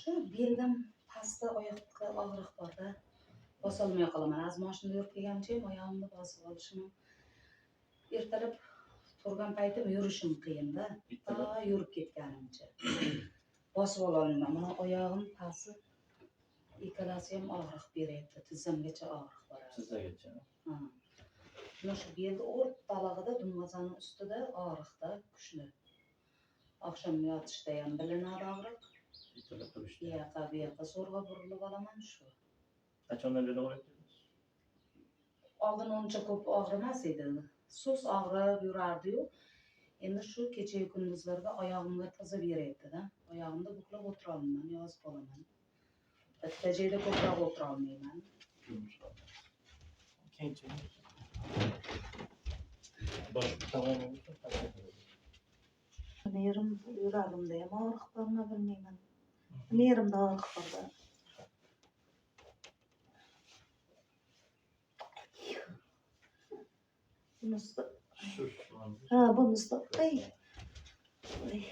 Shu beldan pastda oyoqqa og'riq bor-da. Bosolmay qolaman. Az mashinada yurib kelgancha oyog'imni bosib olishim. Ertalab turgan paytim yurishim qiyin-da. Yurib ketganimcha. Bosib ololmayman. Mana oyog'im pasti ikkalasi ham og'riq beryapti. Tizzamgacha og'riq bor. Tizzagacha. Ha. Mana shu belni o'rtalig'ida dumg'azani ustida og'riqda kuchli. Oqshom yotishda ham bilinadi og'riq. Yoqqa so'rg'a burilib olaman shu. Qachondan beri og'riyapsiz? Oldin uncha ko'p og'rimas edi. Sus og'rib yurardi-yu. Endi shu kecha kunduzlarda oyog'imga tiza beryapti-da. Oyog'imda buklab o'tira olmayman, yozib qolaman. Bitta joyda ko'proq o'tira olmayman. Nerim yuragimda ham og'riq bormi bilmayman. Nerimda og'riq bor-da. Bunisi bunisi bor. Voy. Voy.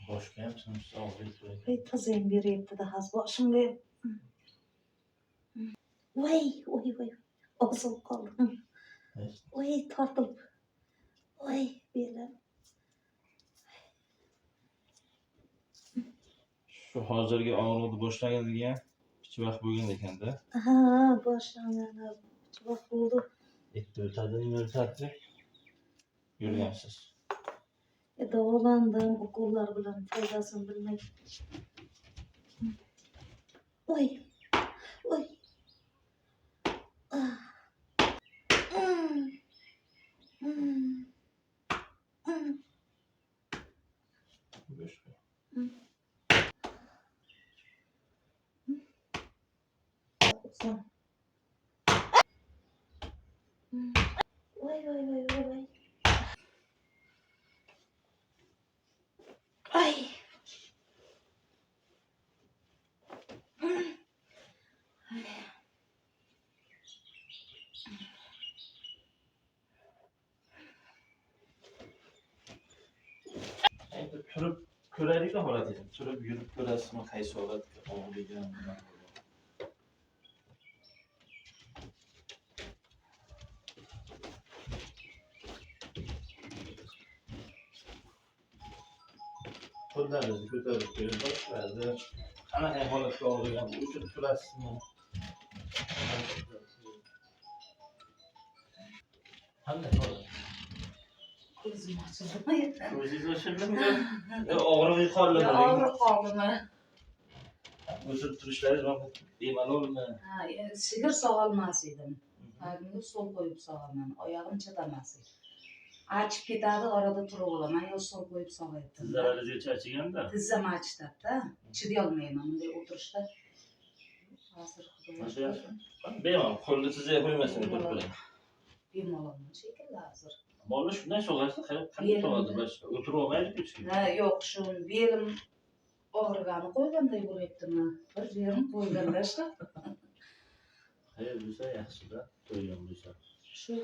Boshqa ham sinus og'riydi. Tizim beryapti-da, haz boshimga. Voy. Osilib qoldim. Voy, tortilib. Voy, belim. Shu hozirgi og'riqni boshlaganiga necha vaqt bo'lgan ekan-da? Ha, boshlangani vaqt bo'ldi. Bitta o'tadi, nima o'tadi? Yurgansiz. Davolandim, ukollar bilan foydasini bilmay. Voy. Voy. Ay. Turib ko'raylik-da holatini. Turib yurib ko'rasizmi, qaysi holatga og'riganini. Qo'llaringizni ko'tarib qo'ying, boshlaydi. Qanaqa holatga og'rigan, o'chirib turasizmi? Qanday holat? Ko'zim ochildimi? Ko'zingiz ochildimi? Og'riq qoldimi? Og'riq qoldimi? O'chirib turishlaringiz bemalolmi? Ha, sigir sog'olmas edim. Bugun sol qo'yib sog'aman. Oyog'im chidamas edi. Achib ketadi, orada turib olaman, yo sol qo'yib sog'ayapti. Tizzalaringiz achiganda? Tizzam achitadi-da. Chiday olmayman bunday o'tirishda. Hozir xudo. Bemalol qo'lni tizzaga qo'ymasin deb bilan. Bemalol shekilli hozir. Bola shunday sog'aysa, qanday sog'adi boshqa? O'tirib olmaydi hech kim. Ha, yo'q, shu belim og'rigani qo'yganday bo'lyaptimi? Bir yerim qo'yganda shu. Hayır, bo'lsa yaxshi-da, to'ygan bo'lsa. Shu